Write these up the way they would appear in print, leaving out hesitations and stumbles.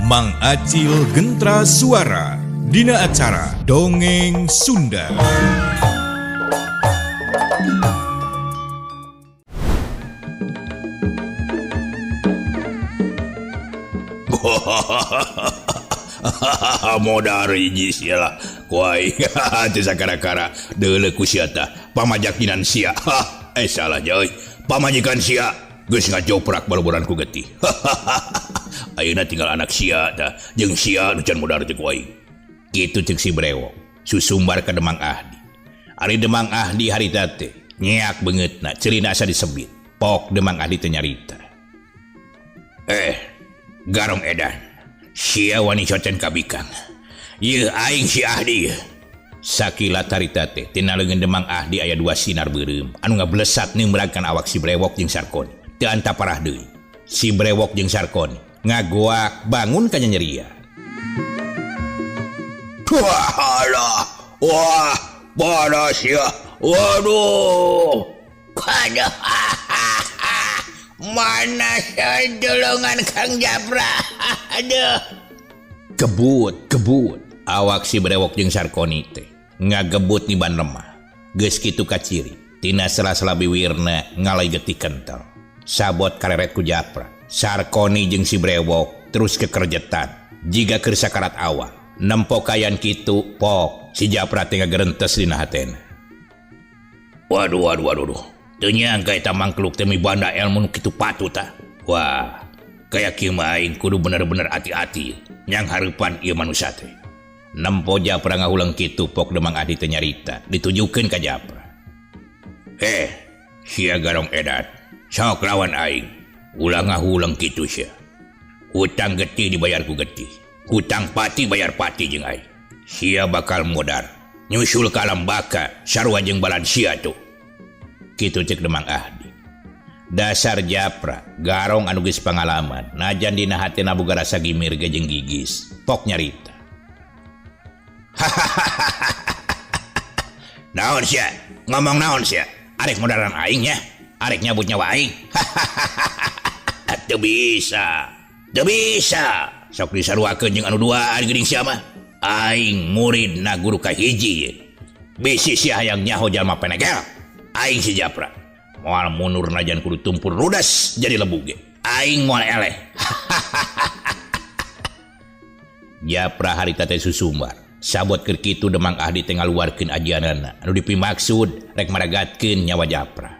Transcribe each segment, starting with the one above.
Mang Acil Gentra Suara dina acara Dongeng Sunda. Modar hiji sialah kuai teu sakara-kara deuleu ku sia tah pamajakinan sia. Salah joy pamajikan sia geus ngajoprak baloboran ku getih. Ayeuna tinggal anak sia tah jeung sia nu can modar teh kuai. Kitu ceuk si brewok susumbar ka Demang Ahdi. Ari Demang Ahdi harita teh nyeak beungeutna ceulina asa disebit. Pok Demang Ahdi teh nyarita. Garong edan sia wani cocen kabikang. Ieu aing si Ahdi. Sakilat harita teh tina leungeun Demang Ahdi aya 2 sinar beureum anu ngablesat nimbragkeun awak si brewok jeung Sarkoni. Teu anta parah deui. Si brewok jeung Sarkoni ngagoak bangun ka nyeria. Wah, panas ya. Waduh. Kada. Mana dolongan Kang Japra. Aduh. Kebut. Awak si brewok jeung Sarkoni teh ngagebut ni ban lemah. Geus kitu kaciri tina sela-sela biwirna ngalai getih kentel. Sabot kareret ku Japra. Sarkoni jeung si brewok terus kekerjetan jiga keur sakarat awak. Nempo kayan kitu pok si Japra teh ngagerentes dina hatena. Waduh. Teu nyangka eta mangkluk teh mibanda elmu nu kitu patuh tah. Wah, kaya kieu mah aing kudu bener-bener hati-hati nyang hareupan ieu manusia teh. Nempo Japra ngahulang kitu pok Demang Ahdi teh nyarita ditujukeun ka Japra. Sia garong edan, sok lawan aing. Ulah ngahulang kitu sia. Hutang getih dibayar ku getih. Hutang pati bayar pati jeung aing. Sia bakal modar nyusul ka alam baka sarua jeung balan sia tuh. Kitu cek Demang Ahdi. Dasar Japra garong anu geus pangalaman najan dina hatena boga rasa gimirga jeung gigis. Pok nyarita. Naon sia? Ngomong naon sia? Arek modaran aing nya. Arek nyabut nyawa aing. Teu bisa. Sok disaruakeun jeung anu duaan geuning sia mah. Aing muridna guru ka hiji. Bisi sia hayang nyaho jalma penegel. Aing si Japra. Moal mundur najan kudu tumpur rudas jadi lebu ge. Aing moal eleh. Japra harita teh susumbar. Sabot keur kitu Demang Ahdi teh ngaluarkeun ajianana anu dipimaksud rek maragatkeun nyawa Japra.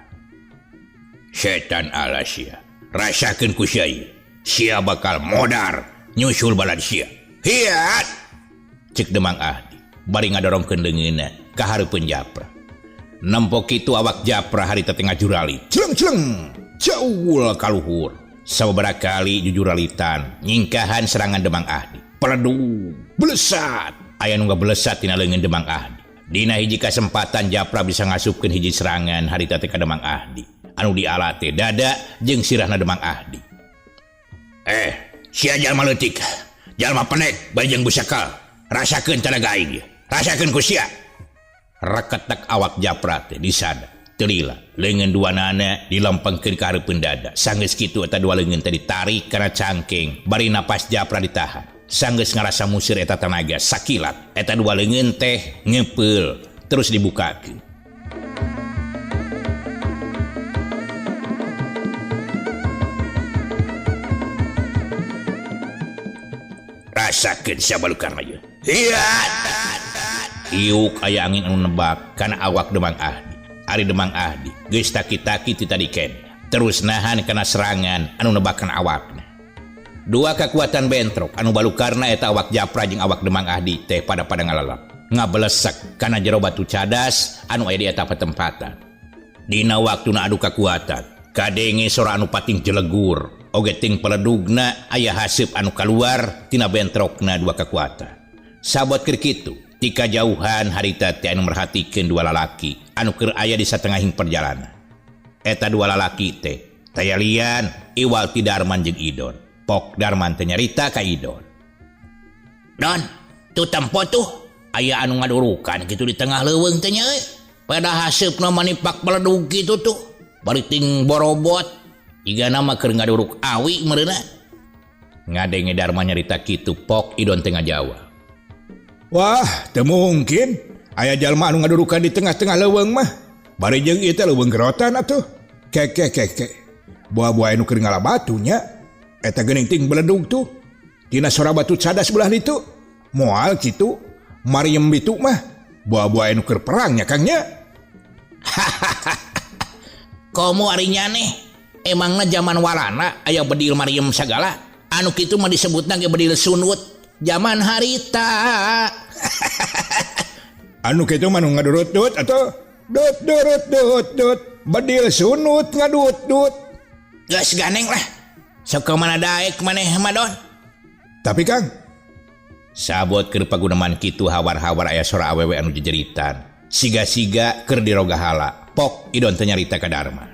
Setan alas sia. Rasakeun ku sia ieu. Sia bakal modar nyusul balan sia. Hiat. Cek Demang Ahdi bari ngadorongkeun leungeunna ka hareupeun Japra. Nempo kitu awak Japra harita teh ngajurali. Celeng jauh ka luhur. Sababaraha kali jujuralitan nyingkahan serangan Demang Ahdi. Peledug, blesat. Aya nu ngabelesat tina leungeun Demang Ahdi. Dina hiji kasempatan Japra bisa ngasupkeun hiji serangan harita teh ka Demang Ahdi. Anu diala teh dada jeung sirahna Demang Ahdi. Sia jalma leutik. Jalma pendek bae jeung busakal. Rasakeun tenaga aing ieu. Rasakeun ku sia. Reketek awak Japra teh disada. Teu lila leungeun duanana dilempengkeun ka hareupeun dada. Sanggeus kitu eta dua leungeun teh ditarik kana cangkeng. Bari napas Japra ditahan. Sanggeus ngarasa musir eta tenaga sakilat. Eta dua leungeun teh ngepeul terus dibukakeun. Rasakeun sabalukarna ieu. Hiat. Iuk aya angin anu nebak kana awak Demang Ahdi. Ari Demang Ahdi geus taki-taki ti tadi ken. Terus nahan kana serangan anu nebakan awakna. Dua kekuatan bentrok anu balukarna eta awak Japra jeung awak Demang Ahdi teh pada ngalalap. Ngabelesek kana jero batu cadas anu aya di eta patempatan. Dina waktuna adu kakuatan, kadenge sora anu pating jelegur. Oge ting peledugna aya haseup anu kaluar tina bentrokna dua kekuatan. Sabot keur kitu, ti kajauhan harita teh anu merhatikeun dua lalaki anu keur aya di satengahing perjalanan. Eta dua lalaki teh taya lian Iwal ti Darman jeung Idon. Pok Darman teh nyarita ka Idon. Don, tu tempo tuh aya anu ngadurukan kitu di tengah leuweung teh nya. Pada haseupna manipak peledug kitu tuh. Bari ting borobot. Iga nama keur ngaduruk awi meureuna. Ngadenge Darman nyarita kitu pok idon tengah Jawa. Wah, teu mungkin. Aya jalma anu ngadudukan di tengah-tengah leuweung mah. Bari jeung ieu teh leuweung gerotan atuh. Keke. Buah-buah anu keur ngalabatunya. Eta geuning ting beledug tuh. Tina sora batu cadas sebelah ditu. Moal kitu. Mariem bitu mah. Buah-buah anu keur perangnya Kangnya. Komo arinya nih. Emangna zaman walana aya bedil Mariem sagala. Anu kitu mah disebutna ge bedil sunut. Zaman harita. Anu kitu mah nu ngadurut-dut atuh. Dut. Bedil sunut ngadut-dut. Geus ganeng lah. Sok mana daek maneh madon. Tapi Kang, sabot keur paguneman kitu hawar-hawar aya sora awewe anu jejeritan. Siga-siga keur diroga hala. Pok idon teh nyarita ka Darman.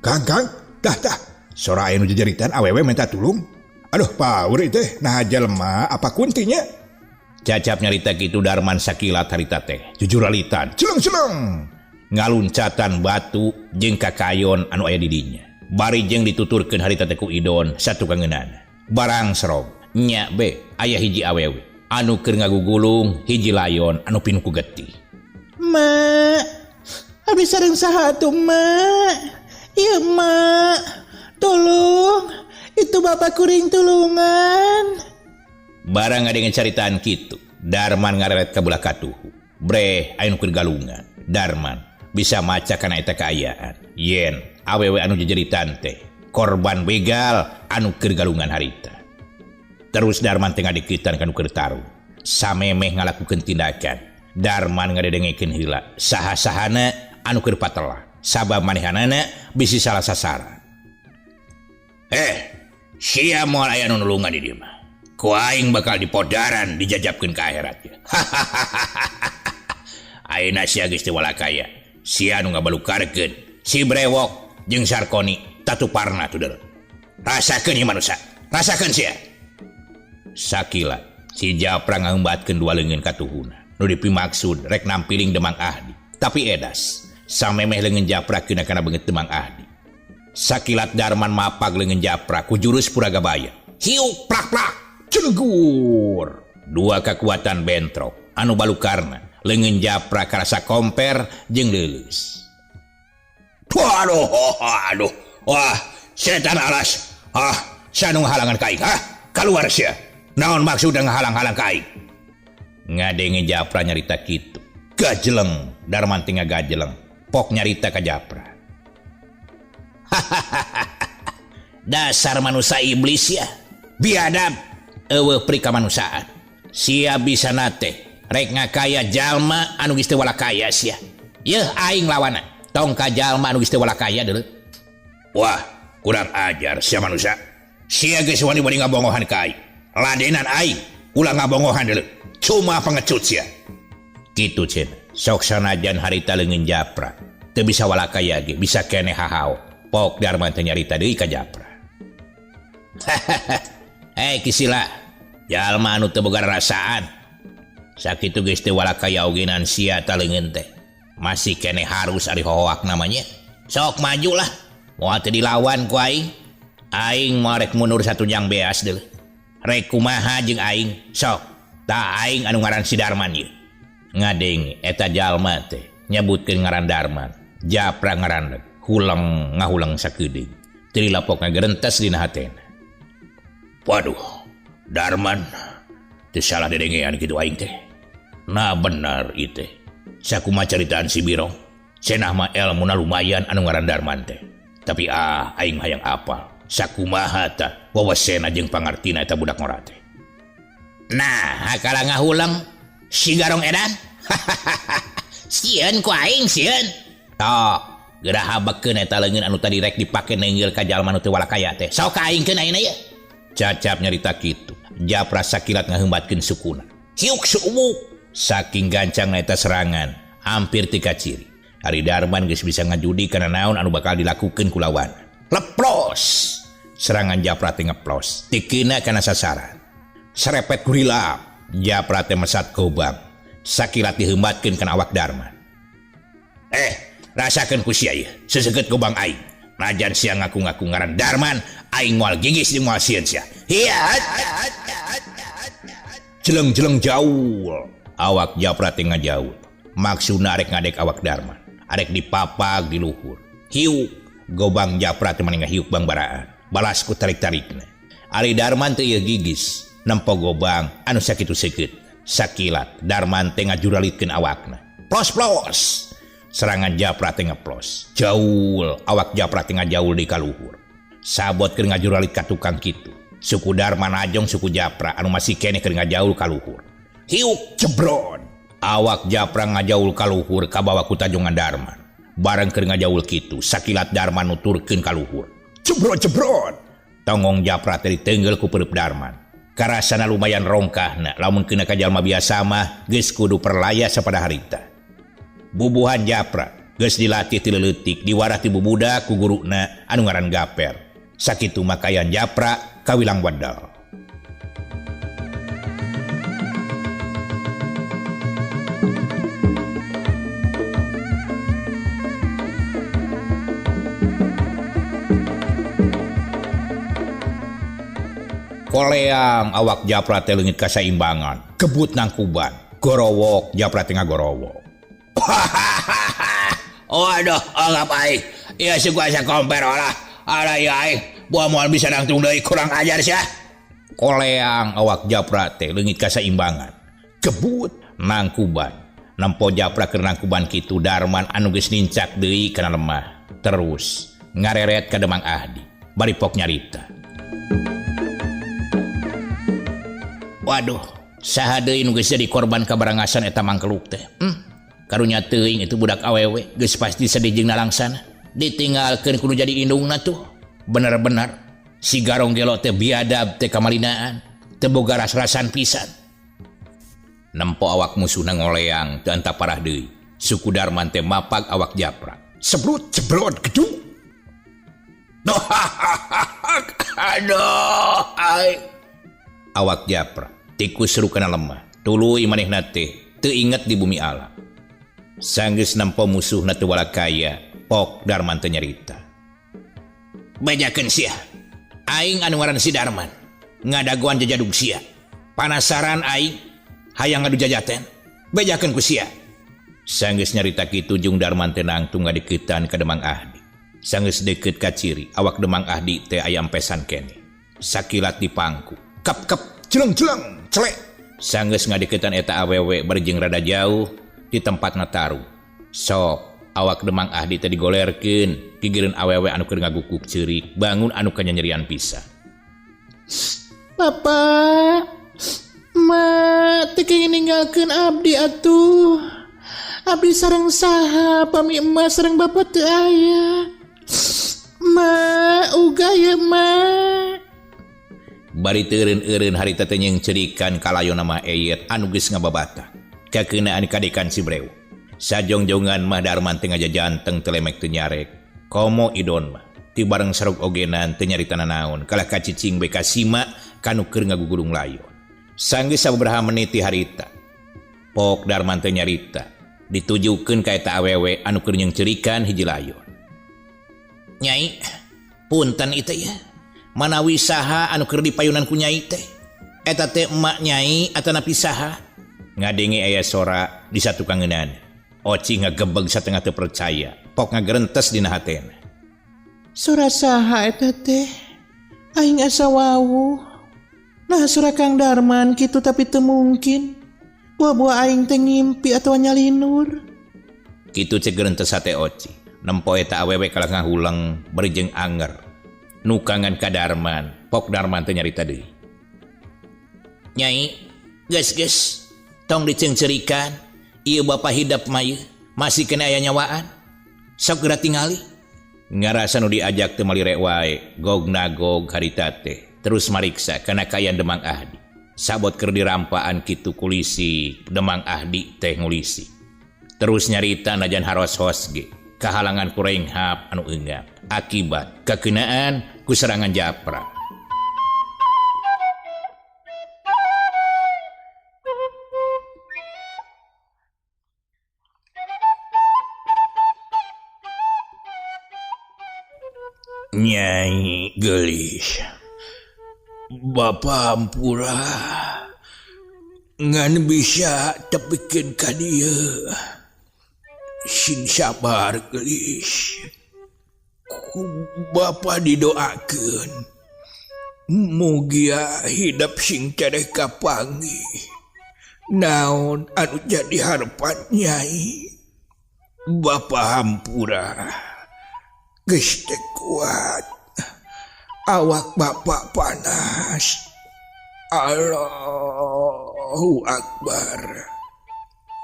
Kang, dah. Sora aya nu jejeritan awewe minta tulung. Aduh, paur teh nah jalma apa kuntinya? Cacap nyarita kitu Darman sakilat harita teh. Jujur alitan. Celeng. Ngaluncatan batu jeung kakayon anu aya di dinya. Bari jeung dituturkeun harita teh ku idon satu kangeunana. Barang serog nya be aya hiji awewe anu keur ngagugulung hiji layon anu pinuh ku getih. Mak, abdi sareng saha atuh, Mak? Ieu Mak, tolong, itu bapak kuring tulungan. Barang ngadenge caritaan kitu, Darman ngareret ka belah katuhu. Bre, aya nu keur galungan. Darman bisa maca kana eta kaayaan. Yen awewe anu jejeritan teh korban begal anu keur galungan harita. Terus Darman teh ngadeukeutan ka nu keur tarung. Samemeh ngalakukeun tindakan. Darman ngadedengekeun heula saha-sahana anu keur patelah. Sabab manehanana bisi salah sasaran. Sia moal aya nu nulungan di dieu mah. Ku aing bakal dipodaran dijajabkeun ka akhirat. Ayeuna sia geus teu walakaya. Sia nu ngabalukarkeun si brewok jeung Sarkoni tatuparna tu deureut. Rasakeun ieu manusia. Rasakeun sia. Sakilat si Japra ngaheumbatkeun dua leungeun katuhuna. Nu dipimaksud rek nampiling Demang Ahdi. Tapi edas. Samemeh leungeun Japra kena beungeut Demang Ahdi. Sakilat Darman mapag leungeun Japra ku jurus Puragabaya. Hiuk plak-plak cenggur. Dua kekuatan bentrok anu balukarna leungeun Japra karasa komper jeung leuleus. Aduh. Wah, setan alas. Sia nu ngahalangan ka aing, Kaluar sia. Naon maksudna ngahalang-halang ka aing? Ngadenge Japra nyarita kitu. Gajeleng, Darman teh ngagajeleng. Pok nyarita ka Japra. Dasar manusia iblis ya. Biadab eueuh prikamanusaan. Sia bisa nate rek ngakaya jalma anu geus teu walakaya sia. Yeuh aing lawana. Tong ka jalma anu geus teu walakaya deureut. Wah, kurang ajar sia manusia. Sia geus wani-wani ngabongohan ka aing. Ladenan aing ulah ngabongohan deureut. Cuma pengecut sia. Kitu cenah. Sok sanajan harita leungeun Japra teu bisa walakaya ge bisa keneh hahao. Pok Darman teh nyarita deui ka Japra. Kisila jalma anu teu boga rasaan. Sakitu geus teu walakaya ogenan sia ta leungeun teh. Masih keneh harus ari hohoak namanya. Sok majulah. Moal teu dilawan ku aing. Aing moal rek mundur satu jang beas deuleu. Rek kumaha jeung aing? Sok. Ta aing anu ngaran si Darman ieu. Ngadenge eta jalma teh nyebutkeun ngaran Darman. Japra ngaran ngahulang sakeudeung. Teu dilapok ngagerentes dina hatena. Waduh, Darman teu salah dedengean kitu aing teh. Nah bener ieu teh. Sakumaha caritaan si Biro. Cenah mah elmuna lumayan anu ngaran Darman teh. Tapi aing hayang apal. Sakumaha tah wawasena jeung pangartina eta budak ngora teh. Nah, hakala ngahulang si Garong edan. Sieun ku aing sieun. Tok, geura habekeun eta leungeun anu tadi rek dipake nenggel ka jalma nu teu walakaya teh. Sok kaingkeun ayeuna ye. Cacap nyarita kitu. Japra sakilat ngaheumbatkeun sukuna. Hiuk suumuk. Saking gancangna eta serangan, hampir ti kaciri. Ari Darman geus bisa ngajudi kana naon anu bakal dilakukeun ku lawan. Leplos. Serangan Japra teh ngeplos. Tikina kana sasaran. Serepet gurila. Japra teh mesat kobam. Sakilat diheumbatkeun kana awak Darman. rasakan ku sia ieu seseget gobang aing najan sia ngaku-ngaku ngaran Darman aing moal gigis jeung moal sieun sia hiat jeleng-jeleng jauh awak Japra teh ngajaul maksudna arek ngadek awak Darman arek dipapag di luhur hiuk gobang Japra teh maneh ngahiuk bangbaraan balas ku tarik-tarikna ari Darman teh ieu gigis nempo gobang anu sakitu seukeut sakilat Darman teh ngajuralitkeun awakna plos-plos serangan Japra teh ngeplos jaul awak Japra teh ngajaul di kaluhur sabot keur ngajuralit ka tukang kitu suku Darman ajong suku Japra anu masih keneh keur ngajaul kaluhur hiuk jebron awak Japra ngajaul kaluhur ka bawah ku tajongan Darman bareng keur ngajaul kitu sakilat Darman nuturkeun kaluhur jebron tongong Japra teh ditenggel ku pereup Darman karasana lumayan rongkahna lamun kena ka jalma biasa mah geus kudu perlaya sapada harita bubuhan Japra geus dilatih ti leutik diwarah ti bubudak ku guruna anu ngaran Gaper sakitu makayan Japra kawilang wadal koleang awak Japra teh leungit kasaimbangan kebut nangkuban gorowok Japra teh ngagorowok waduh anggap aing ieu si kuasa komper olah ada ya aing buah moal bisa nangtung deui kurang ajar sia koleang awak Japra teh leungit kasaimbangan kebut nangkuban nempo Japra keur nangkuban kitu Darman anu geus nincak deui kana lemah terus ngareret ka Demang Ahdi bari pok nyarita waduh saha deui nu geus jadi korban kabarangasan eta mangkeluk teh karunya teuing itu budak awewe geus pasti sedih jeung nalangsana ditinggalkeun kudu jadi indungna tuh bener-bener si garong gelo teh biadab teh kamalinaan teu boga ras-rasan pisan nempo awak musuhna ngoleang teu anta parah deui suku Darman teh mapag awak Japra sebrut jebrot gedung aduh awak Japra tikus seru kana lemah tuluy manehna teh teu inget di bumi alam sanggeus nempo musuhna teu walakaya pok Darman teh nyarita bajakeun sia aing anu ngaran si Darman ngadagoan jajadug sia panasaran aing hayang ngadu jajaten bajakeun ku sia sanggeus nyarita kitu jeung Darman teh nangtung ngadeuketan ka Demang Ahdi sanggeus deukeut ka ciri awak Demang Ahdi teh aya empesan keneh sakilat dipangku kap jeleng-jeleng celek sanggeus ngadeuketan eta awewe bari jeung rada jauh di tempat nataru sok awak Demang Ahdi teh digolerkeun gigireun awewe anu keur ngagukuk ceurik bangun anu kanyanyerian pisan Bapak Ma teu kenging ninggalkeun abdi atuh abdi sareng saha pami emak sareng bapak teu aya Ma uga ye Ma bari teureun-eureun harita teh nyeung cerikan kalayon mah eyet anu geus ngababata kakeunaan kadekan si Breu sajongjongan mah Darman teh ngajajanteng teu lemek teu nyarek komo idon mah ti bareng sarug ogenan teu nyarita nanaon kalah kacicing bae kasima kanu keur ngagugulung layon sanggeus sababaraha menit ti harita pok Darman teh nyarita ditujukeun ka eta awewe anu keur nyeung cerikan hiji layon Nyai punten ieu ya manawi saha anu keur dipayunan ku Nyai teh eta teh emak Nyai atanapi saha ngadenge aya sora di satu kangeunana Oci ngagebeg satengah teu percaya pok ngagerentes dina hatena sora saha eta teh aing asa wawuh nah sora Kang Darman kitu tapi teu mungkin buah-buah aing teh ngimpi atawa nyalinur kitu cegerentes hate Oci nempo eta awewe kalah ngahuleng bari jeung anger nukangan ka Darman pok Darman teh nyarita deui Nyai geus tong diceungcerikan ieu bapa hidap mah masih kena aya nyawaan sok geura tingali ngarasa nu diajak teu malirek wae gog-nagog harita teh terus mariksa kana kayan Demang Ahdi sabot keur dirampaan kitu kulisi Demang Ahdi teh ngulisi terus nyarita najan haros-hos ge kahalangan ku Renghap anu eunggap akibat kakeunaan ku serangan Japra Nyai gelis. Bapa hampura ngan bisa tepikin ka dieu. Sing sabar gelis. Ku Bapa didoakeun mugia hidup sing cadeh kapangi. Naon anu jadi harapan Nyai. Bapa hampura geus teu kuat. Awak Bapak panas. Allahu Akbar.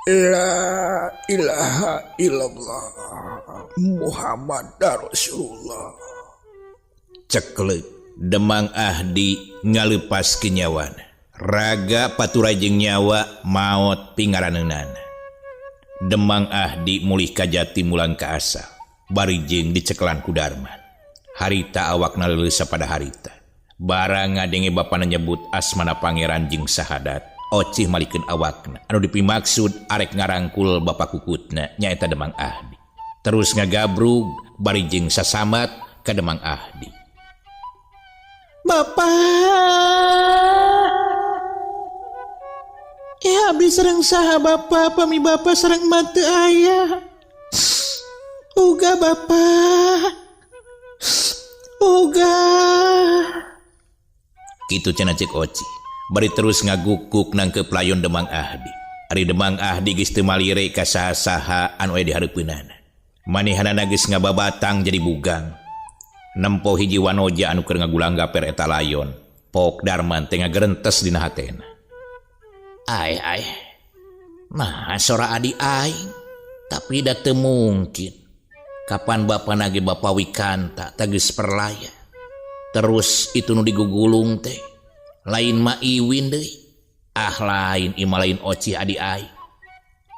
La ilaha illallah Muhammad Rasulullah. Ceklek Demang Ahdi ngalepas kenyawana. Raga paturajeng nyawa maot pingaraneunan. Demang Ahdi mulih ka jati mulang ka asal. Barijeng diceklan ku Darman. Harita awakna leuleuh pada harita. Barang ngadenge bapana nyebut asmana pangeran jeung sahadat. Ocih malikeun awakna. Anu dipimaksud arek ngarangkul bapa kukutna nyaeta Demang Ahdi. Terus ngagabrug barijeng sasamat ka Demang Ahdi. Bapak. Abdi sareng saha Bapak pami Bapak sareng mata ayah. Uga Bapak. Uga. Kitu cenah cek Oci. Bari terus ngagukuk nangkep layon Demang Ahdi. Ari Demang Ahdi geus teu malire ka saha-saha anu aya di hareupeunana. Manehanana geus ngababatang jadi bugang. Nempo hiji wanoja anu keur ngagulang gaper eta layon. Pok Darman teh ngagerentes dina hatena. Ai. Nah, sora adi aing. Tapi da teu mungkin. Kapan Bapa nage Bapa Wikanta tagis perlaya. Terus itu nu digugulung teh. Lain ma Iwin deui. Lain ima lain Oci adi aing.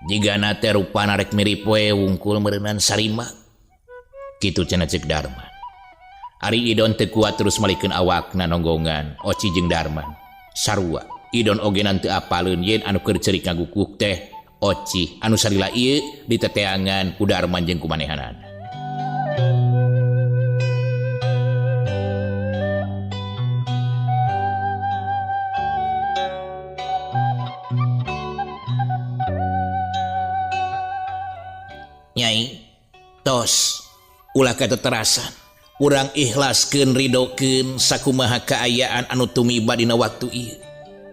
Jigana teh rupana rek mirip we wungkul meureunnan sarima. Kitu cenah cek Darman. Ari Idon teu kuat terus malikeun awakna nonggongan Oci jeung Darman. Sarua Idon oge teu apaleun yen anu keur cerik ngagukuk teh Oci anu salila ieu diteteangan ku Darman jeung kumanehanana. Nyai, tos ulah kateterasan. Urang ikhlaskeun ridokeun sakumaha kaayaan anu tumiba dina waktu ieu.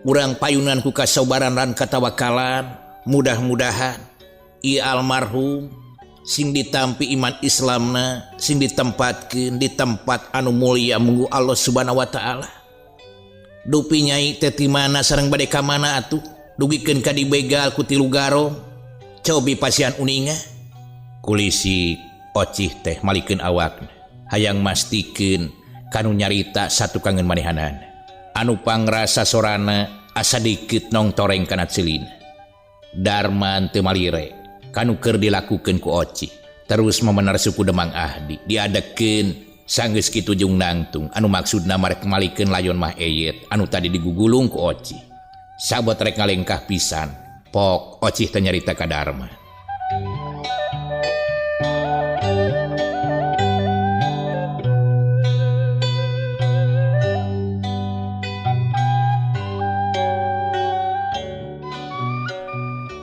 Urang payunan ku kasabaran lan katawakalan. Mudah-mudahan ieu almarhum sing ditampi iman Islamna sing ditempatkeun di tempat anu mulia munggu Allah Subhanahu wa taala. Dupi Nyai teh ti mana sareng bade ka mana atuh? Dugikeun ka dibegal ku tilu garong. Cobi pasian uninga. Kulisi Ocih teh malikeun awakna. Hayang mastikeun kanu nyarita satu kangen manehanan. Anu pangrasa sorana asa dikeut nong toreng kana ceulina. Darman teu malire kanu keur dilakukeun ku Ocih. Terus memenar suku Demang Ahdi diadekeun sanggeus kitu jeung nangtung anu maksudna marek malikeun layon mah eyet anu tadi digugulung ku Ocih. Sabot rek ngalengkah pisan. Pok Ocih teh nyarita ka Darman.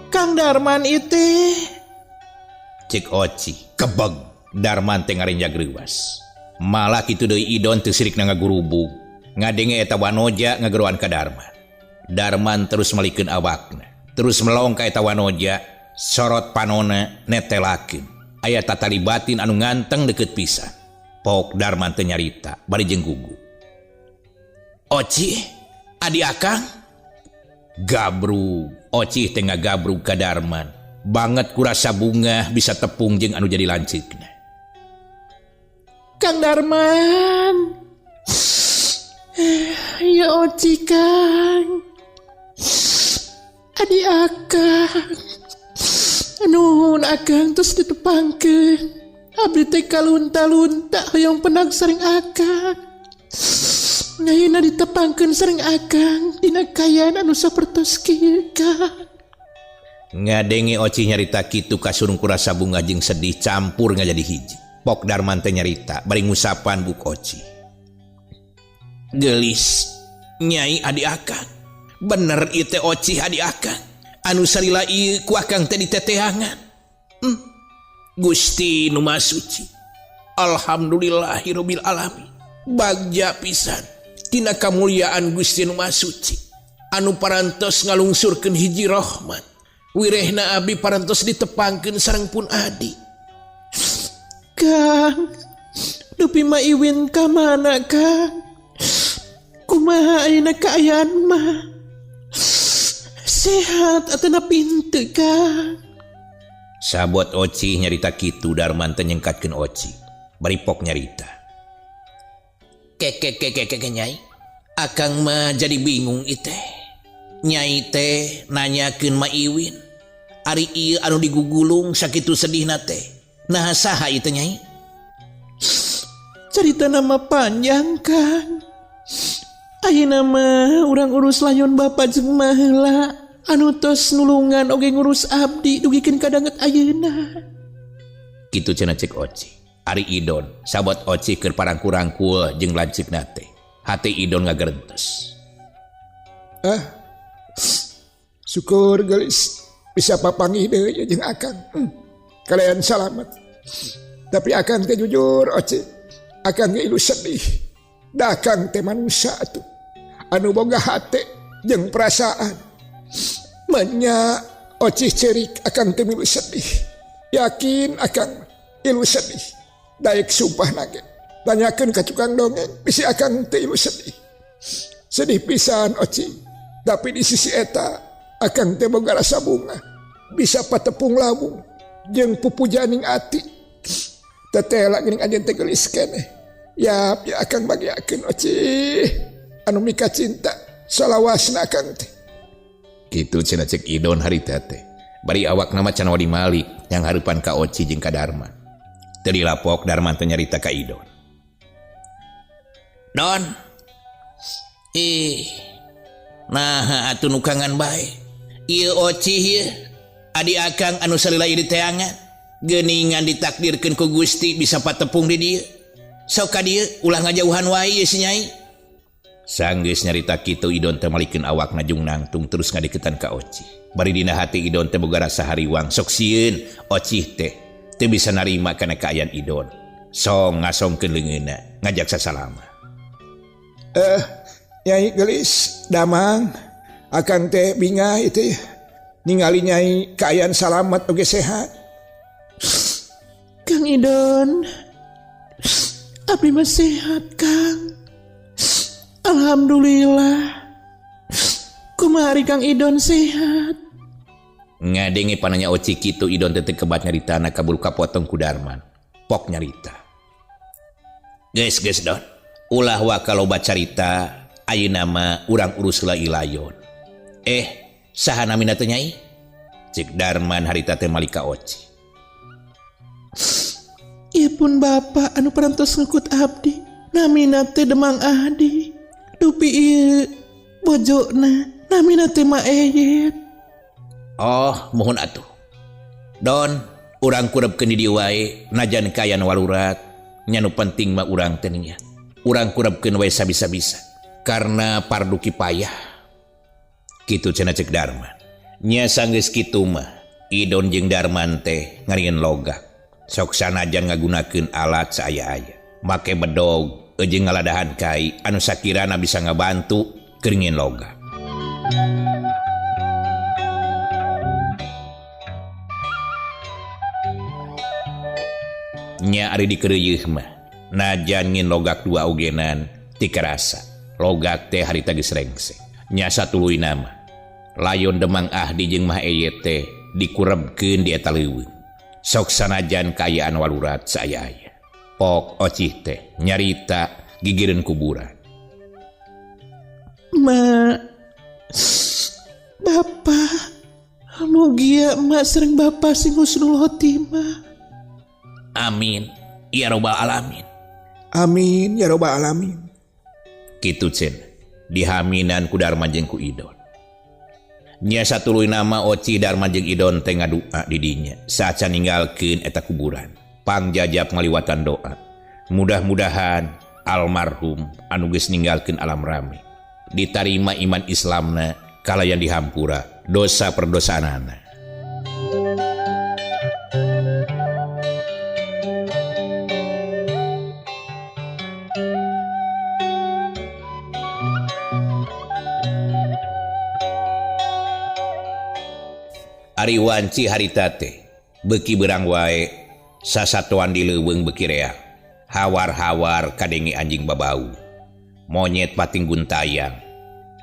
Kang Darman itu cek Oci kebeg Darman teh ngarenjag reuwas. Malah kitu deui Idon teu sirik ngagurubug. Ngadenge eta wanoja ngageroan ka Darman. Darman terus malikeun awakna. Terus melong ka eta wanoja sorot panona netelakeun. Aya tatali batin anu nganteng deukeut pisan. Pok Darman teh nyarita bari jeung gugu. Oci, adi akang? Gabrug. Ocih teh ngagabrug ka Darman. Banget ku rasa bunga bisa tepung jeung anu jadi lanceukna. Kang Darman. Ya Oci Kang. Adi akang. Nuhun akang terus ditepangkeun. Abdi teh kalunta-lunta hoyong penag sareng akang. Ngayuna ditepangkeun sareng akang dina kayaan anu sapertos kieu Kang. Ngadenge Ocih nyarita kitu kasurung ku rasa bunga jeung sedih campur ngajadi hiji. Pok Darman teh nyarita bari ngusapan Buk Oci. Gelis Nyai adi akang. Bener ieu teh Oci adi akang. Anu salila ieu ku akang teh diteteangan. Gusti Nu Maha Suci. Alhamdulillahirabbil alamin. Bagja pisan tina kamulyaan Gusti Nu Maha Suci. Anu parantos ngalungsurkeun hiji rahmat. Wirehna abdi parantos ditepangkeun sareng pun adi. Kang, dupi Ma Iwin ka mana Kang? Kumaha ayeuna kaayaan mah? Sehat atau pintu Kang? Sabot Oci nyarita kitu Darman teh nyengkatkeun Oci. Bari Pok nyarita. Kek Nyai. Akang mah jadi bingung iteh. Nyai teh nanyakeun Ma Iwin. Ari ieu anu digugulung sakitu sedihna teh. Nah saha ieu teh Nyai? Carita nama panjang Kang. Ayeuna mah urang urus layon bapa jeung mah heula. Anu tos nulungan oge ngurus abdi dugikeun kadanget ayeuna. Kitu cenah cek Oci. Ari Idon sabot Oci keur parangku-rangkul jeung lancipna teh. Hati Idon ngagerentes. Syukur gelis bisa papangi deui jeung akang. Kalian salamet. Tapi akang teh jujur Oci. Akang ge ilu sedih. Da akang teh manusia atuh. Anu boga hate jeung perasaan. Manya Oci cerik akang teh milu sedih. Yakin akang ilu sedih. Daek sumpah nage. Tanyakeun ka tukang dongeng bisi akang teh ilu sedih. Sedih pisan Oci. Tapi di sisi eta akang teh boga rasa bunga. Bisa patepung labung jeung pupujaning ati. Tetela geuning anjeun teh geulis keneh. Ya akang bagiakeun Oci. Anu mika cinta salawasna akang teh. Kitu cenah cek Idon harita teh. Bari awakna macan Wadi Malik yang hareupan ka Oci jeung ka Darman. Teu dilapok Darman teh nyarita ka Idon. Don. Nah atuh nu kangen bae. Ieu Oci ieu adi akang anu salila ieu diteangan. Geuningan ditakdirkeun ku Gusti bisa patepung di dieu. Sok ka dieu ulah ngajauhan wae ieu si Nyai. Sanggeus nyarita kitu Idon teh malikeun awakna jeung nangtung terus ngadeukeutan ka Oci. Bari dina hati Idon teh boga rasa hariwang sok sieun Oci teh teu bisa narima kana kaayaan Idon. Song ngasongkeun leungeunna ngajak sasalama. Nyai gelis damang akang teh bingah itu ningali Nyai kaayaan salamet oge sehat. Kang Idon, abdi mah sehat Kang. Alhamdulillah. Kumaha ari Kang Idon sehat? Ngadenge pananya Oci kitu Idon teh kebat nyaritana kabul kapotong ku Darman. Pok nyarita. Geus Don. Ulah wa kaloba carita ayeuna mah urang urus heula ilayon. Saha namina teh Nyai? Cek Darman harita teh malika Oci. Ieu pun bapa anu parantos ngekut abdi. Namina teh Demang Ahdi. Dupi ieu bojona namina teh Ma Eyet. Oh, mohon atuh. Don, urang kurebkeun di dieu wae najan kayan walurat. Nya nu penting mah urang teh niat. Urang kurebkeun wae sabisa-bisa karena pardu kipayah. Kitu cenah cek Darman. Nya sanggeus kitu mah Idon jeung Darman teh ngarieun logak. Sok sanajan ngagunakeun alat saaya-aya. Make bedog jeung ngaladahan kai anu sakirana bisa ngabantu keringin logak. Nya ari dikeureuyeun mah najan ngin logak dua ogenan ti karasa. Logak teh harita geus rengsek. Nya satuluy nama layon Demang Ahdi jeung Mah Eyet teh dikurebkeun di eta leuweung. Sok sanajan kaayaan walurat saaya-aya. Pok Oci teh nyarita gigireun kuburan. Ma, Bapa, mugia emak sering Bapa sing husnul khotimah. Amin ya robbal alamin. Amin ya robbal alamin. Kitu cen dihaminan ku Darman jeung ku Idon. Nya satuluy nama Oci Darman jeung Idon teh ngadua di dinya saat ninggalkeun eta kuburan. pangjajab ngaliwatan doa. Mudah-mudahan almarhum anu geus ninggalkeun alam rame ditarima iman Islamna kalayan dihampura dosa perdosaanana. Ari wanci harita teh beuki berang wae sasatuan di leuweung beuki rea hawar-hawar kadengi anjing babau monyet pating guntayang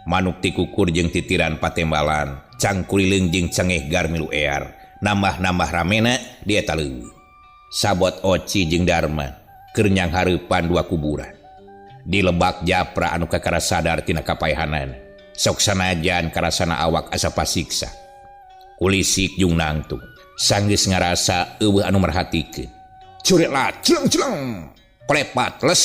manuk tikukur jeung titiran patembalan cangkulileung jeung cengeh garmilu ear nambah-nambah ramena di eta leuweung sabot Oci jeung Darman keur nyang hareupan dua kuburan di lebak Japra anu kakara sadar tina kapaehanana sok sanajan karasana awak asa pasiksa kulisik jeung nangtung sanggeus ngarasa eueuh anu merhatikeun curek lah celeng plepat les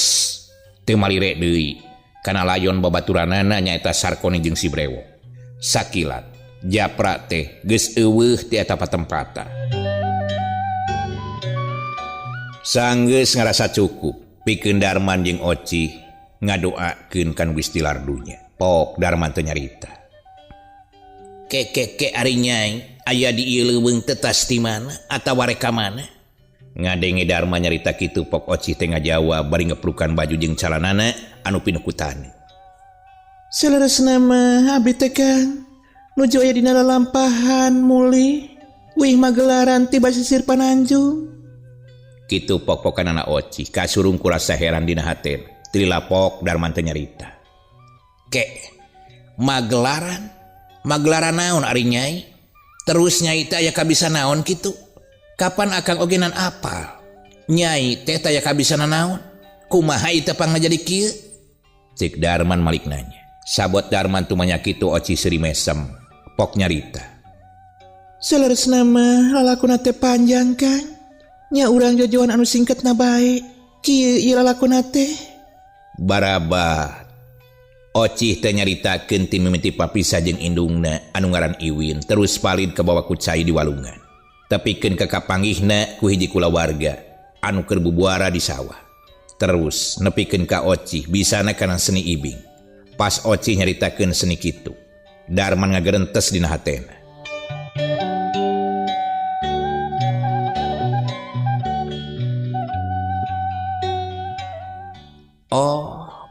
teu malire deui kana layon babaturanana nyaeta Sarkoni jeung si Brewo sakilat Japra teh geus eueuh ti eta patempatan sanggeus ngarasa cukup pikeun Darman jeung Oci ngadoakeun kan Gusti Lardunya pok Darman teh nyarita Keke ari nyai aya di ieu leuweung teh tas di mana atawa reka mana ngadenge Darma nyarita kitu pok Oci teh ngajawab bari ngeplukan baju jeung calanana anu pinukutana Saleresna mah abdi teh Kang nuju aya dina lalampahan muli wih magelaran ti basisir Pananjung kitu pok-pokanana Oci kasurung kurasa heran dina haten tilapok Darman teh nyarita magelaran naon ari nyai terus nyai teh aya kabisa naon kitu kapan akang ogenan apal nyai teh aya kabisa naon kumaha ieu teh pangajadi kieu cik Darman malik nanya sabot Darman tu manya kitu Oci seuri mesem pok nyarita Saleresna mah lalakuna teh panjang Kang nya urang jojoan anu singketna bae kieu ieu lalakuna teh barabat Oci teh nyaritakeun ti mimiti papisa jeung indungna anu ngaran Iwin terus palid ka bawah ku cai di walungan tepikeun ka kapanggihna ku hiji kulawarga anu keur bubuara di sawah terus nepikeun ka Oci bisana kana seni ibing pas Oci nyaritakeun seni kitu Darman ngagerentes dina hatena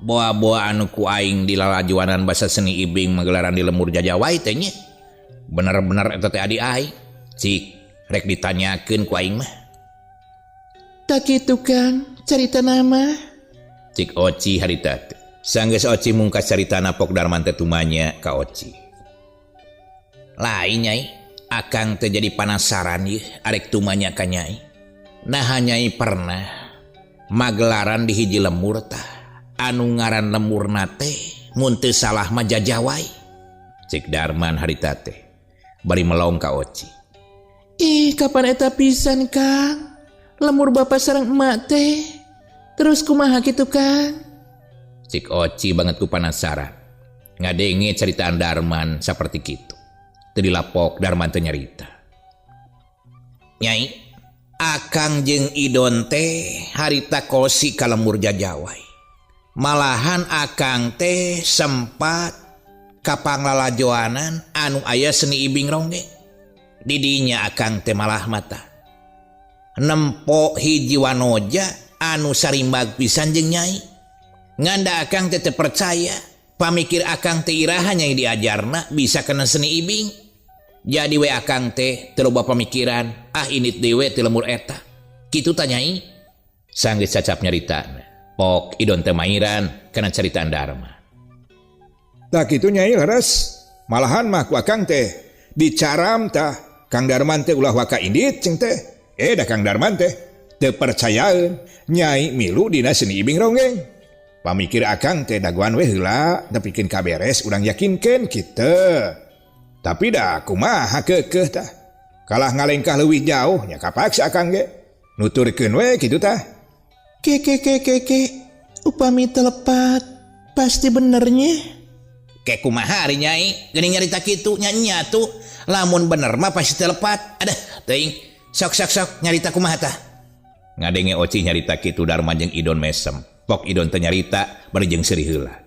boa-boa anu ku aing di lalajuanan basa seni ibing magelaran di lemur Jajawai teh nya bener-bener eta teh adi aing cik rek ditanyakeun ku aing mah tak kitu Kang carita nama cik Oci harita teh sanggeus Oci mungkas caritana pok Darman teh tumanya ka Oci lain nyai akang teh jadi penasaran ieu arek tumanya ka nyai nah nyai pernah magelaran di hiji lemur tah anu ngaran lemurna teh mun teu salah mah Jajawai cik Darman harita teh bari melong ka Oci kapan eta pisan Kang lemur bapak sareng emak teh terus kumaha kitu Kang cik Oci banget ku penasaran ngadenge caritaan Darman saperti kitu teu dilapok Darman teh nyarita nyai akang jeung idon teh harita kosi ka lemur Jajawai malahan akang teh sempat kapanglalajoanan anu aya seni ibing ronggeng didinya akang teh malah mata nempo hiji wanoja anu sarimbag pisan jeung nyai nganda akang teh percaya pamikir akang teh iraha nyai diajarna bisa kena seni ibing jadi we akang teh teu loba pamikiran init dewe ti lemur eta kitu tanyai sanggeus cacap nyaritana pok idon teh mairan kana caritaan Darman tak kitu nyai leres malahan mah ku akang teh dicaram tah Kang Darman teh ulah waka indit cing teh da Kang Darman teh teu percayaeun nyai milu dina seni ibing ronggeng pamikir akang teh daguan we heula nepikeun kaberes urang yakinkeun kitu tapi dah kumaha keukeuh tah kalah ngalengkah leuwih jauh nya kapaksa akang ge nuturkeun we kitu tah Keke upami telepat pasti benernya kek kumaha ari nyai geuning nyarita kitu nya tuh lamun bener mah pasti telepat adah teuing sok nyarita kumaha tah ngadenge Oci nyarita kitu Darman jeung Idon mesem. Pok Idon teh nyarita bari jeung seuri heula.